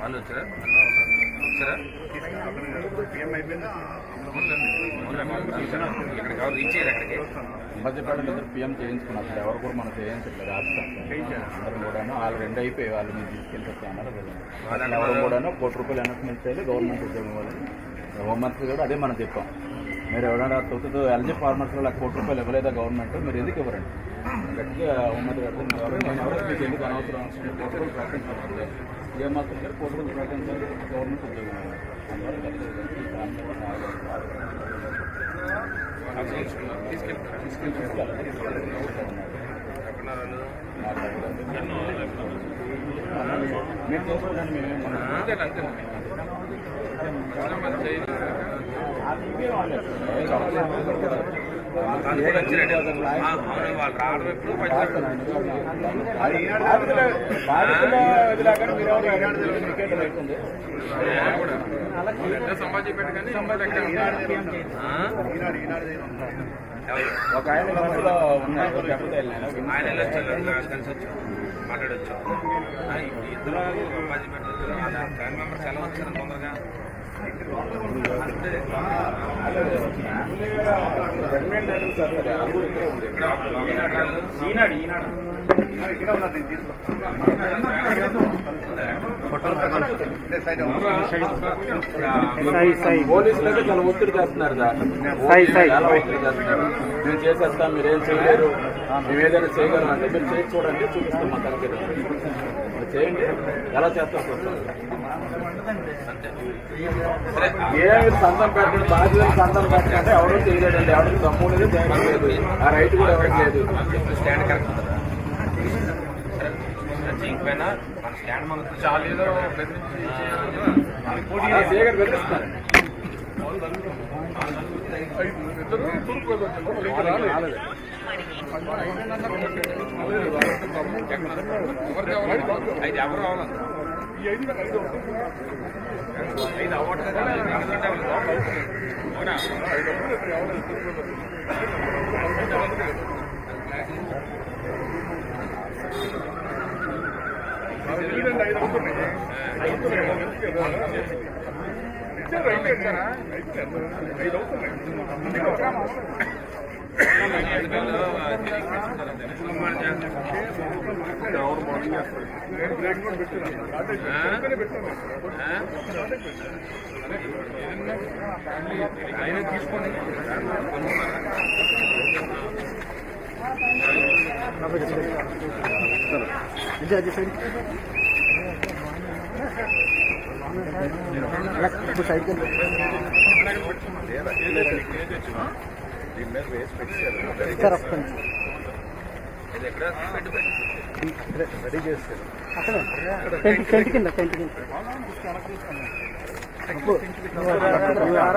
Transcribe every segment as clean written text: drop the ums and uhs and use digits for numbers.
వాళ్ళు వచ్చారా ఇక్కడ కావాలి రీచ్ అయ్యారు అక్కడికి మధ్యపాడు పిఎం చేయించుకున్నారు సార్. ఎవరు కూడా మనం చేయించట్లేదు అందరం కూడాను వాళ్ళు 2 అయిపోయి వాళ్ళు మీరు తీసుకెళ్ళి అన్నారు. ఎవరు కూడాను ₹1 కోటి అనౌన్స్మెంట్ చేయాలి గవర్నమెంట్ ఉద్యోగం వాళ్ళు. హోంమంత్రి కూడా అదే మనం చెప్పాం. మీరు ఎవరైనా తొక్కుతూ ఎల్జీ ఫార్మర్స్ వాళ్ళకి ₹1 ఇవ్వలేదా గవర్నమెంట్, మీరు ఎందుకు ఇవ్వరండి గట్టిగా హోంమంత్రి గారు నేను ఎవరైనా మీకు ఎందుకు అనవసరం ₹1 ప్రకటించాలి. ఏ మాత్రం గారు ₹1 ప్రకటించాలి గవర్నమెంట్ ఉద్యోగం మీరు చేసుకోవడానికి మేమేమన్నా సంపాదించి ఒక ఆయన ఆయన కలిసి వచ్చాం మాట్లాడచ్చు. ఇద్దరు సంపాదించి పెట్టచ్చు. ఫ్యామిలీ మెంబర్స్ ఎలా వచ్చారు తొందరగా పోలీసులైతే చాలా ఒత్తిడి చేస్తున్నారు. మేము చేసేస్తాం, మీరేం చేయలేరు, మేము ఏదైనా చేయగలం అంటే మీరు చేసి చూడండి, చూపిస్తాం మా తరగతి చేయండి, ఎలా చేస్తాం ఏమి సంతం పెట్టండి, బాధ్యతలు సంతం పెట్టండి. ఎవరు చేయలేదండి, ఎవరికి తప్పు లేదు, లేదు, ఆ రైట్ కూడా ఎవరికి లేదు. స్టాండ్ కరెక్ట్ చేయకపోయినా మన స్టాండ్ మనకు చాలా ఏదో బెదిరిస్తున్నారు. ఐదు ఎవరు రావాలి 5 అవ్వదు ఆయన తీసుకోండి. రెడీ చేస్తారు టెంట్ కింద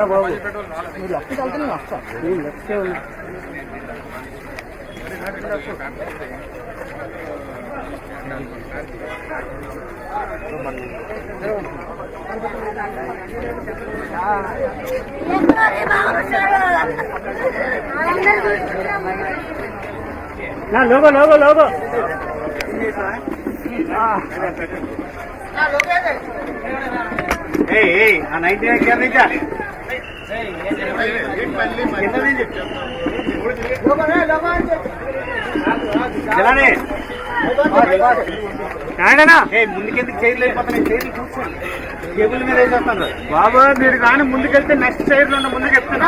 బాబు మీరు లెఫ్ట్కి వెళ్తే నేను వస్తా. నేను లెఫ్ట్కే ఉన్నా. నా లోగో లోగో లోగో ఆ 99 కింద ముందుకెందుకు చైర్లు అయిపోతున్నాయి, చైర్లు కూర్చోండి, టేబుల్ మీద వేసేస్తాను బాబు. మీరు కానీ ముందుకెళ్తే నెక్స్ట్ చైర్లో ఉన్న ముందుకు చెప్తాను.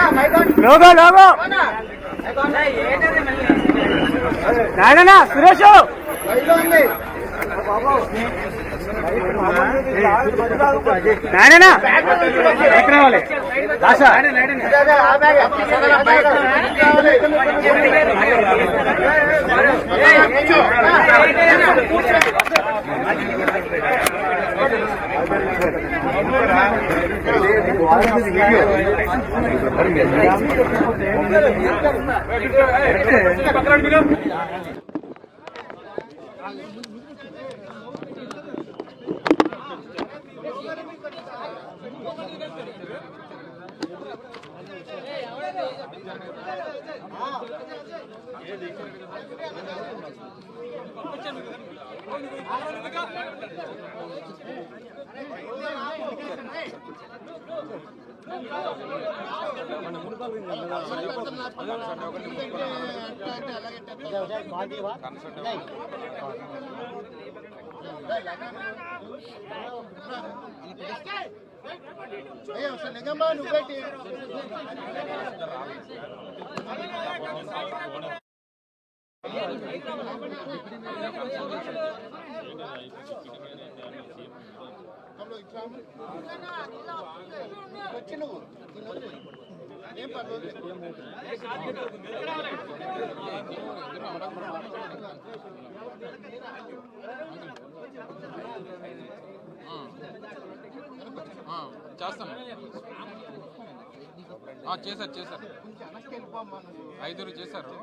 లోగో లోగో నాయనా సురేష్ నాయనా ఎక్కడ రావాలి భాష చేస్తాను చేశారు 5 చేశారు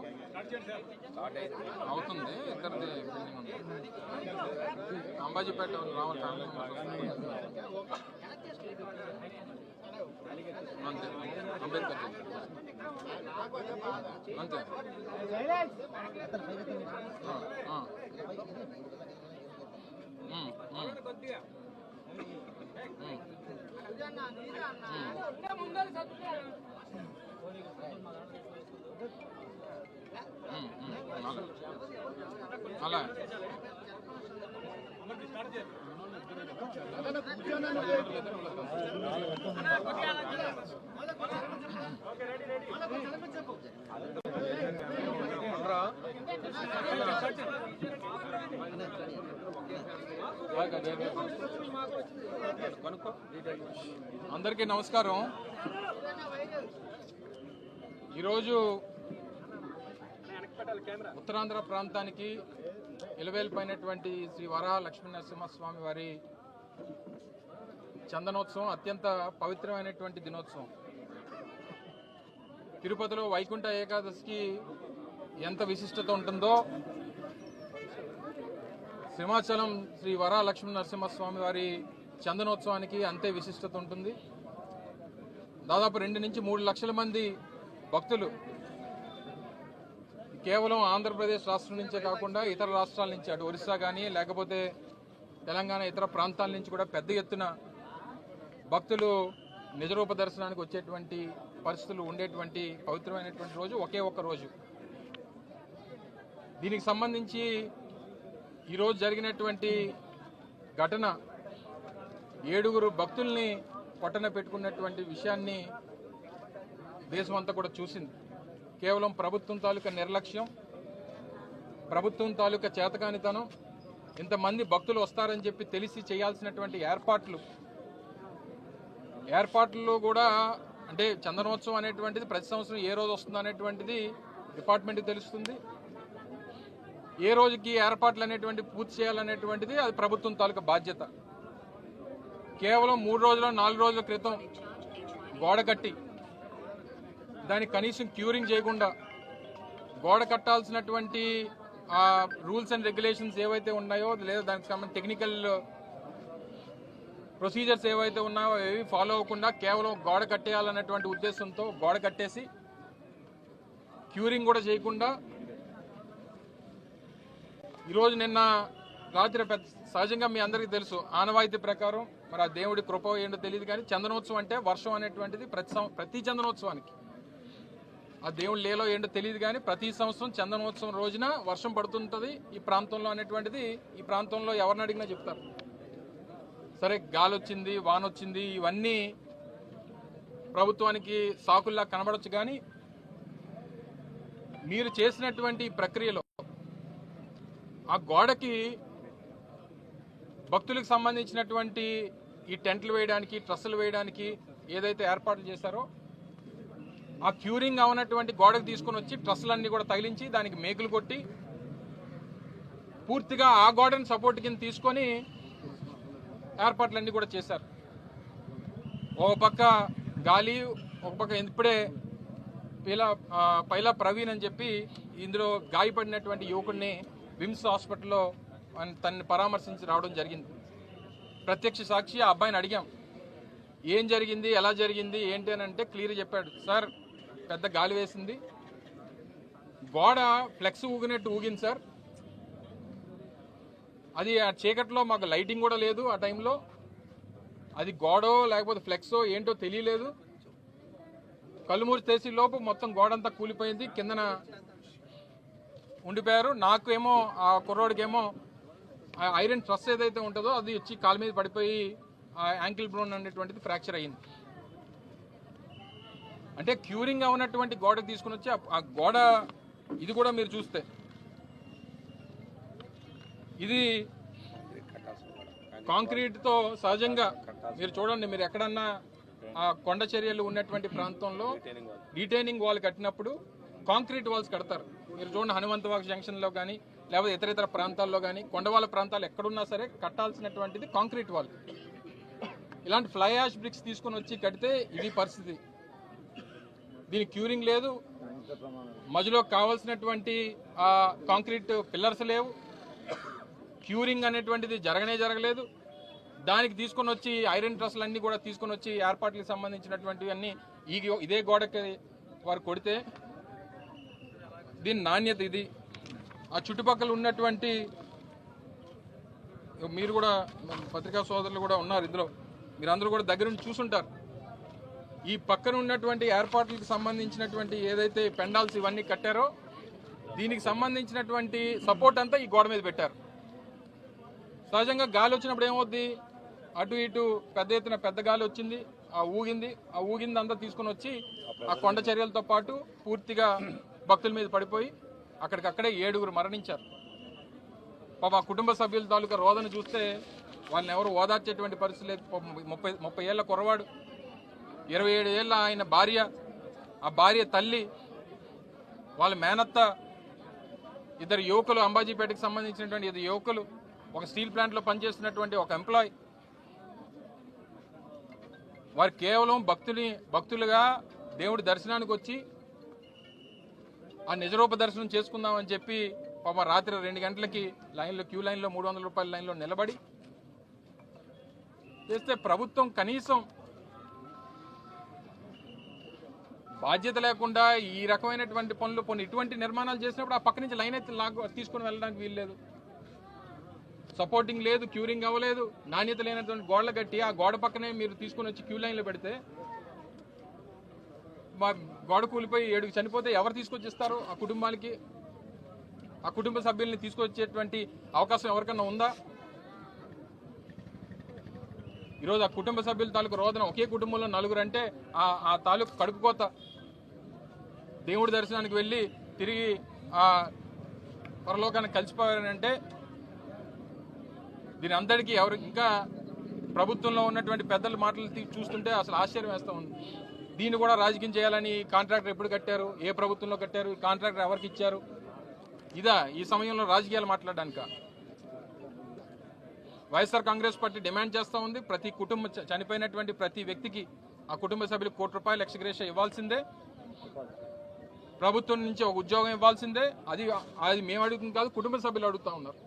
అవుతుంది ఇద్దరిది అంబాజీపేట రావాలి అంతే అంబేద్కర్ అంతే అలా అందరికీ నమస్కారం. ఈరోజు ఉత్తరాంధ్ర ప్రాంతానికి ఇలవేల్పైనటువంటి శ్రీ వరాహ లక్ష్మీ నరసింహస్వామి వారి చందనోత్సవం అత్యంత పవిత్రమైనటువంటి దినోత్సవం. తిరుపతిలో వైకుంఠ ఏకాదశికి ఎంత విశిష్టత ఉంటుందో సింహాచలం శ్రీ వరాహ లక్ష్మీ నరసింహస్వామి వారి చందనోత్సవానికి అంతే విశిష్టత ఉంటుంది. దాదాపు 2 నుంచి 3 లక్షల మంది భక్తులు కేవలం ఆంధ్రప్రదేశ్ రాష్ట్రం నుంచే కాకుండా ఇతర రాష్ట్రాల నుంచి అటు ఒరిస్సా కానీ లేకపోతే తెలంగాణ ఇతర ప్రాంతాల నుంచి కూడా పెద్ద ఎత్తున భక్తులు నిజరూప దర్శనానికి వచ్చేటువంటి పరిస్థితులు ఉండేటువంటి పవిత్రమైనటువంటి రోజు ఒకే ఒక్క రోజు. దీనికి సంబంధించి ఈరోజు జరిగినటువంటి ఘటన 7 భక్తుల్ని పొట్టన పెట్టుకున్నటువంటి విషయాన్ని దేశమంతా కూడా చూసింది. కేవలం ప్రభుత్వం తాలూకా నిర్లక్ష్యం, ప్రభుత్వం తాలూకా చేతకానితనం, ఇంతమంది భక్తులు వస్తారని చెప్పి తెలిసి చేయాల్సినటువంటి ఏర్పాట్లలో కూడా అంటే చందనోత్సవం అనేటువంటిది ప్రతి సంవత్సరం ఏ రోజు వస్తుంది అనేటువంటిది డిపార్ట్మెంట్కి తెలుస్తుంది. ఏ రోజుకి ఏర్పాట్లు అనేటువంటి పూర్తి చేయాలనేటువంటిది అది ప్రభుత్వం తాలూకా బాధ్యత. కేవలం 3 రోజులు 4 రోజుల క్రితం గోడ కట్టి దానికి కనీసం క్యూరింగ్ చేయకుండా గోడ కట్టాల్సినటువంటి రూల్స్ అండ్ రెగ్యులేషన్స్ ఏవైతే ఉన్నాయో లేదా దానికి సంబంధించిన టెక్నికల్ ప్రొసీజర్స్ ఏవైతే ఉన్నాయో అవి ఫాలో అవ్వకుండా కేవలం గోడ కట్టేయాలన్నటువంటి ఉద్దేశంతో గోడ కట్టేసి క్యూరింగ్ కూడా చేయకుండా ఈరోజు నిన్న రాత్రి సహజంగా మీ అందరికీ తెలుసు ఆనవాయితీ ప్రకారం మరి ఆ దేవుడి కృప ఏంటో తెలియదు కానీ చందనోత్సవం అంటే వర్షం అనేటువంటిది ప్రతి చందనోత్సవానికి ఆ దేవుడి లేలో ఏంటో తెలియదు కానీ ప్రతి సంవత్సరం చందనోత్సవం రోజున వర్షం పడుతుంటుంది ఈ ప్రాంతంలో అనేటువంటిది ఈ ప్రాంతంలో ఎవరిని అడిగినా చెప్తారు. సరే గాలి వచ్చింది వాన వచ్చింది ఇవన్నీ ప్రభుత్వానికి సాకుల్లా కనబడొచ్చు కానీ మీరు చేసినటువంటి ప్రక్రియలో ఆ గోడకి భక్తులకు సంబంధించినటువంటి ఈ టెంట్లు వేయడానికి ట్రస్సులు వేయడానికి ఏదైతే ఏర్పాట్లు చేశారో ఆ క్యూరింగ్ అవనటువంటి గోడకు తీసుకుని వచ్చి ట్రస్సులన్నీ కూడా తగిలించి దానికి మేకులు కొట్టి పూర్తిగా ఆ గోడని సపోర్ట్ కింద తీసుకొని ఏర్పాట్లన్నీ కూడా చేశారు. ఒక పక్క గాలి ఒక పక్క ఇప్పుడే పైలా ప్రవీణ్ అని చెప్పి ఇందులో గాయపడినటువంటి యువకుడిని విమ్స్ హాస్పిటల్లో తనని పరామర్శించి రావడం జరిగింది. ప్రత్యక్ష సాక్షి ఆ అబ్బాయిని అడిగాం ఏం జరిగింది ఎలా జరిగింది ఏంటి అని అంటే క్లియర్ చెప్పాడు. సార్ పెద్ద గాలి వేసింది గోడ ఫ్లెక్స్ ఊగినట్టు ఊగింది సార్ అది ఆ చీకట్లో మాకు లైటింగ్ కూడా లేదు ఆ టైంలో. అది గోడో లేకపోతే ఫ్లెక్సో ఏంటో తెలియలేదు. కళ్ళుమూరి చేసి లోపు మొత్తం గోడంతా కూలిపోయింది, కిందన ఉండిపోయారు. నాకేమో ఆ కుర్రోడికేమో ఐరన్ ట్రస్ ఏదైతే ఉంటుందో అది వచ్చి కాలు మీద పడిపోయి ఆ యాంకిల్ బ్రోన్ అనేటువంటిది ఫ్రాక్చర్ అయ్యింది. అంటే క్యూరింగ్ అవునటువంటి గోడకు తీసుకుని వచ్చి ఆ గోడ ఇది కూడా మీరు చూస్తే ఇది కాంక్రీట్తో సహజంగా మీరు చూడండి, మీరు ఎక్కడన్నా ఆ కొండ చర్యలు ఉన్నటువంటి ప్రాంతంలో రిటైనింగ్ వాల్ కట్టినప్పుడు కాంక్రీట్ వాల్స్ కడతారు. మీరు చూడండి హనుమంతవాక్ జంక్షన్లో కానీ లేకపోతే ఇతర ప్రాంతాల్లో కానీ కొండవాళ్ళ ప్రాంతాలు ఎక్కడున్నా సరే కట్టాల్సినటువంటిది కాంక్రీట్ వాల్. ఇలాంటి ఫ్లై యాష్ బ్రిక్స్ తీసుకుని వచ్చి కడితే ఇది పరిస్థితి. దీనికి క్యూరింగ్ లేదు, మధ్యలో కావాల్సినటువంటి కాంక్రీట్ పిల్లర్స్ లేవు, క్యూరింగ్ అనేటువంటిది జరగలేదు. దానికి తీసుకొని వచ్చి ఐరన్ ట్రస్లు అన్ని కూడా తీసుకొని వచ్చి ఏర్పాట్లకు సంబంధించినటువంటివి అన్ని ఇదే గోడకి వారు కొడితే దీని నాణ్యత ఇది. ఆ చుట్టుపక్కల ఉన్నటువంటి మీరు కూడా పత్రికా సోదరులు కూడా ఉన్నారు ఇందులో, మీరందరూ కూడా దగ్గర నుంచి చూసుంటారు. ఈ పక్కన ఉన్నటువంటి ఏర్పాట్లకు సంబంధించినటువంటి ఏదైతే పెండాల్స్ ఇవన్నీ కట్టారో దీనికి సంబంధించినటువంటి సపోర్ట్ అంతా ఈ గోడ మీద పెట్టారు. సహజంగా గాలి వచ్చినప్పుడు ఏమవుద్ది, అటు ఇటు పెద్ద ఎత్తున పెద్ద గాలి వచ్చింది, ఆ ఊగింది అంతా తీసుకుని వచ్చి ఆ కొండ చర్యలతో పాటు పూర్తిగా భక్తుల మీద పడిపోయి అక్కడికక్కడే 7 మరణించారు. పాప ఆ కుటుంబ సభ్యుల తాలూకా రోదన చూస్తే వాళ్ళని ఎవరు ఓదార్చేటువంటి పరిస్థితి లేదు. 30 ఏళ్ల కుర్రవాడు, 27 ఏళ్ళ ఆయన భార్య, ఆ భార్య తల్లి, వాళ్ళ మేనత్త, 2 యువకులు, అంబాజీపేటకు సంబంధించినటువంటి 2 యువకులు, ఒక స్టీల్ ప్లాంట్లో పనిచేస్తున్నటువంటి ఒక ఎంప్లాయ్. వారు కేవలం భక్తులుగా దేవుడి దర్శనానికి వచ్చి ఆ నిజరూప దర్శనం చేసుకుందామని చెప్పి పాప రాత్రి 2 గంటలకి క్యూ లైన్లో 300 రూపాయల లైన్లో నిలబడి చేస్తే ప్రభుత్వం కనీసం బాధ్యత లేకుండా ఈ రకమైనటువంటి పనులు ఇటువంటి నిర్మాణాలు చేసినప్పుడు ఆ పక్క నుంచి లైన్ అయితే తీసుకుని వెళ్ళడానికి వీల్లేదు. సపోర్టింగ్ లేదు, క్యూరింగ్ అవ్వలేదు, నాణ్యత లేనటువంటి గోడలు కట్టి ఆ గోడ పక్కనే మీరు తీసుకుని వచ్చి క్యూ లైన్లో పెడితే గోడ కూలిపోయి 7 చనిపోతే ఎవరు తీసుకొచ్చిస్తారు ఆ కుటుంబానికి? ఆ కుటుంబ సభ్యుల్ని తీసుకొచ్చేటువంటి అవకాశం ఎవరికన్నా ఉందా? ఈరోజు ఆ కుటుంబ సభ్యుల తాలూకు రోదన, ఒకే కుటుంబంలో 4 అంటే ఆ తాలూకు కడుపుకోత. దేవుడి దర్శనానికి వెళ్ళి తిరిగి ఆ పరలోకానికి కలిసిపోయారంటే దీని అందరికీ ఎవరు ఇంకా ప్రభుత్వంలో ఉన్నటువంటి పెద్దల మాటలు చూస్తుంటే అసలు ఆశ్చర్యం వేస్తూ ఉంది. దీన్ని కూడా రాజకీయం చేయాలని కాంట్రాక్టర్ ఎప్పుడు కట్టారు, ఏ ప్రభుత్వంలో కట్టారు, ఈ కాంట్రాక్టర్ ఎవరికి ఇచ్చారు, ఇదా ఈ సమయంలో రాజకీయాలు మాట్లాడడానిక? వైఎస్ఆర్ కాంగ్రెస్ పార్టీ డిమాండ్ చేస్తూ ఉంది, ప్రతి కుటుంబం చనిపోయినటువంటి ప్రతి వ్యక్తికి ఆ కుటుంబ సభ్యులకు ₹1 కోటి ఎక్స్గ్రేషియా ఇవ్వాల్సిందే, ప్రభుత్వం నుంచి ఒక ఉద్యోగం ఇవ్వాల్సిందే. అది మేము అడుగుతుంది కాదు, కుటుంబ సభ్యులు అడుగుతా ఉన్నారు.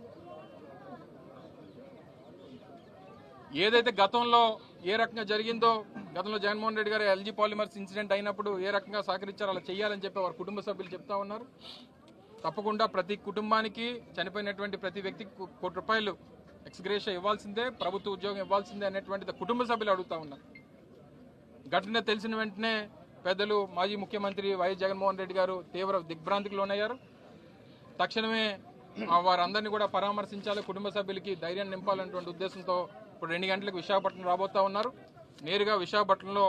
ఏదైతే గతంలో ఏ రకంగా జరిగిందో, గతంలో జగన్మోహన్ రెడ్డి గారు ఎల్జీ పాలిమర్స్ ఇన్సిడెంట్ అయినప్పుడు ఏ రకంగా సహకరించారో అలా చేయాలని చెప్పి వారి కుటుంబ సభ్యులు చెప్తా ఉన్నారు. తప్పకుండా ప్రతి కుటుంబానికి చనిపోయినటువంటి ప్రతి వ్యక్తికి ₹1 కోటి ఎక్స్గ్రేషియా ఇవ్వాల్సిందే, ప్రభుత్వ ఉద్యోగం ఇవ్వాల్సిందే అనేటువంటిది కుటుంబ సభ్యులు అడుగుతా ఉన్నారు. ఘటన తెలిసిన వెంటనే పెద్దలు మాజీ ముఖ్యమంత్రి వైఎస్ జగన్మోహన్ రెడ్డి గారు తీవ్ర దిగ్భ్రాంతికి లోనయ్యారు. తక్షణమే వారందరినీ కూడా పరామర్శించాలి, కుటుంబ సభ్యులకి ధైర్యాన్ని నింపాలనేటువంటి ఉద్దేశంతో ఇప్పుడు 2 గంటలకు విశాఖపట్నం రాబోతా ఉన్నారు. నేరుగా విశాఖపట్నంలో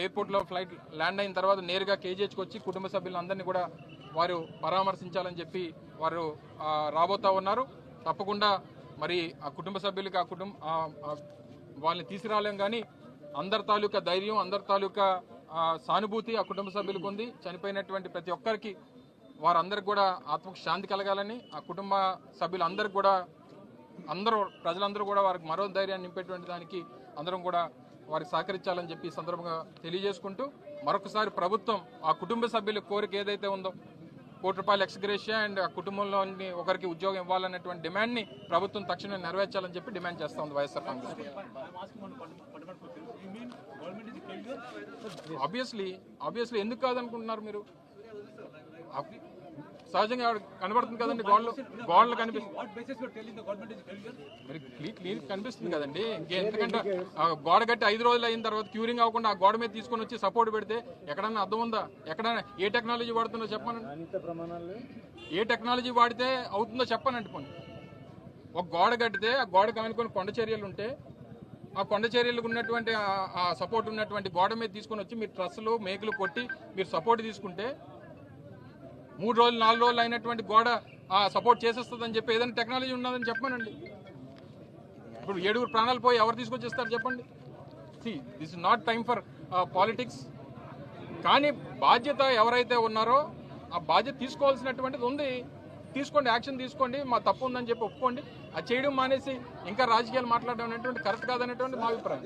ఎయిర్పోర్ట్లో ఫ్లైట్ ల్యాండ్ అయిన తర్వాత నేరుగా కేజీహెచ్కి వచ్చి కుటుంబ సభ్యులందరినీ కూడా వారు పరామర్శించాలని చెప్పి వారు రాబోతా ఉన్నారు. తప్పకుండా మరి ఆ కుటుంబ సభ్యులకి వాళ్ళని తీసుకురాలేం, కానీ అందరి తాలూకా ధైర్యం, అందరి తాలూకా సానుభూతి ఆ కుటుంబ సభ్యులకు ఉంది. చనిపోయినటువంటి ప్రతి ఒక్కరికి వారందరికి కూడా ఆత్మకు శాంతి కలగాలని, ఆ కుటుంబ సభ్యులందరికీ కూడా ప్రజలందరూ కూడా వారికి మరో ధైర్యాన్ని నింపేటువంటి దానికి అందరం కూడా వారికి సహకరించాలని చెప్పి సందర్భంగా తెలియజేసుకుంటూ, మరొకసారి ప్రభుత్వం ఆ కుటుంబ సభ్యుల కోరిక ఏదైతే ఉందో ₹1 కోటి ఎక్స్గ్రేషియా అండ్ ఆ కుటుంబంలోని ఒకరికి ఉద్యోగం ఇవ్వాలనేటువంటి డిమాండ్ని ప్రభుత్వం తక్షణమే నెరవేర్చాలని చెప్పి డిమాండ్ చేస్తా ఉంది వైఎస్ఆర్ కాంగ్రెస్. ఆబ్వియస్లీ ఎందుకు కాదనుకుంటున్నారు మీరు? సహజంగా కనబడుతుంది కదండి, గోడలు కనిపిస్తుంది, క్లియర్ కనిపిస్తుంది కదండి. ఎందుకంటే గోడ కట్టి 5 రోజులు అయిన తర్వాత క్యూరింగ్ అవ్వకుండా ఆ గోడ మీద తీసుకొని వచ్చి సపోర్ట్ పెడితే ఎక్కడన్నా అర్థం ఉందా? ఎక్కడైనా ఏ టెక్నాలజీ వాడుతుందో చెప్పానండి, ఏ టెక్నాలజీ వాడితే అవుతుందో చెప్పానండి. కొన్ని ఒక గోడ కట్టితే ఆ గోడ కానుకొని కొండ చర్యలు ఉంటే ఆ కొండ చర్యలకు ఉన్నటువంటి ఆ సపోర్ట్ ఉన్నటువంటి గోడ మీద తీసుకొని వచ్చి మీరు ట్రస్సులు మేకులు కొట్టి మీరు సపోర్ట్ తీసుకుంటే 3 రోజులు 4 రోజులు అయినటువంటి గోడ సపోర్ట్ చేసేస్తుందని చెప్పి ఏదైనా టెక్నాలజీ ఉన్నదని చెప్పానండి. ఇప్పుడు 7 ప్రాణాలు పోయి ఎవరు తీసుకొచ్చేస్తారు చెప్పండి? This is not time for politics. కానీ బాధ్యత ఎవరైతే ఉన్నారో ఆ బాధ్యత తీసుకోవాల్సినటువంటిది ఉంది. తీసుకోండి, యాక్షన్ తీసుకోండి, మా తప్పు ఉందని చెప్పి ఒప్పుకోండి. అది చేయడం మానేసి ఇంకా రాజకీయాలు మాట్లాడడం అనేటువంటి కరెక్ట్ కాదనేటువంటి మా అభిప్రాయం.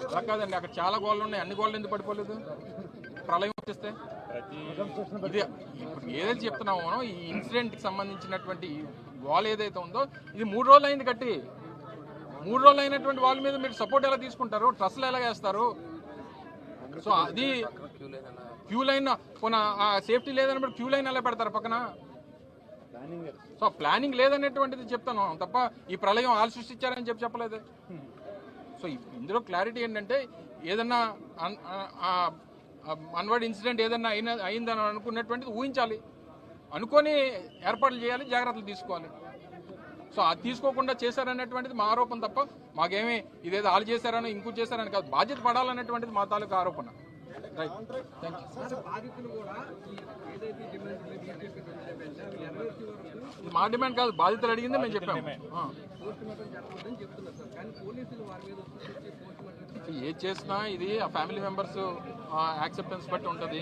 అలా కాదండి, అక్కడ చాలా గోళ్ళు ఉన్నాయి, అన్ని గోళ్ళు ఎందుకు పడిపోలేదు? ప్రళయం వచ్చేస్తే ఇది ఇప్పుడు ఏదైతే చెప్తున్నామో మనం, ఈ ఇన్సిడెంట్కి సంబంధించినటువంటి వాల్ ఏదైతే ఉందో ఇది 3 రోజులు అయింది కట్టి. 3 రోజులు అయినటువంటి వాళ్ళ మీద మీరు సపోర్ట్ ఎలా తీసుకుంటారు? ట్రస్ట్లు ఎలా వేస్తారు? సో అది క్యూ లైన్ సేఫ్టీ లేదని మీరు క్యూ లైన్ ఎలా పెడతారు పక్కన? సో ప్లానింగ్ లేదనేటువంటిది చెప్తాను తప్ప ఈ ప్రళయం వాళ్ళు సృష్టించారని చెప్పలేదు. సో ఇందులో క్లారిటీ ఏంటంటే ఏదన్నా అన్వర్డ్ ఇన్సిడెంట్ ఏదన్నా అయిందని అనుకున్నటువంటిది ఊహించాలి, అనుకొని ఏర్పాట్లు చేయాలి, జాగ్రత్తలు తీసుకోవాలి. సో అది తీసుకోకుండా చేశారనేటువంటిది మా ఆరోపణ తప్ప మాకేమీ ఇదేదో వాళ్ళు చేశారని ఇంకో చేశారని కాదు. బాధ్యత పడాలనేటువంటిది మా తాలూకు ఆరోపణ. Right, thank you. మా డిమాండ్ కాదు, బాధ్యతలు అడిగింది మేము చెప్పాము. ఏది చేసినా ఇది ఆ ఫ్యామిలీ మెంబర్స్ యాక్సెప్టెన్స్ బట్టి ఉంటుంది.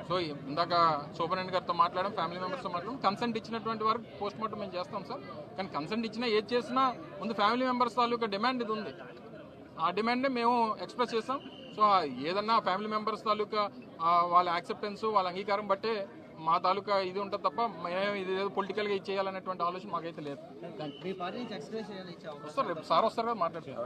సో ఇందాక సూపరింటెండెంట్ గారితో మాట్లాడడం, ఫ్యామిలీ మెంబర్స్తో మాట్లాడడం, కన్సెంట్ ఇచ్చినటువంటి వరకు పోస్ట్ మార్టం మేము చేస్తాం సార్. కానీ కన్సెంట్ ఇచ్చినా ఏది చేసినా ముందు ఫ్యామిలీ మెంబర్స్ తాలూకా డిమాండ్ ఇది ఉంది, ఆ డిమాండ్ని మేము ఎక్స్ప్రెస్ చేస్తాం. సో ఏదన్నా ఫ్యామిలీ మెంబర్స్ తాలూకా వాళ్ళ యాక్సెప్టెన్స్, వాళ్ళ అంగీకారం బట్టే మా తాలూకా ఇది ఉంటుంది తప్ప మేము ఇది ఏదో పొలిటికల్గా ఇది చేయాలనేటువంటి ఆలోచన మాకైతే లేదు. Thank you. వస్తారు రేపు సార్ వస్తారు కదా మాట్లాడుతున్నారు.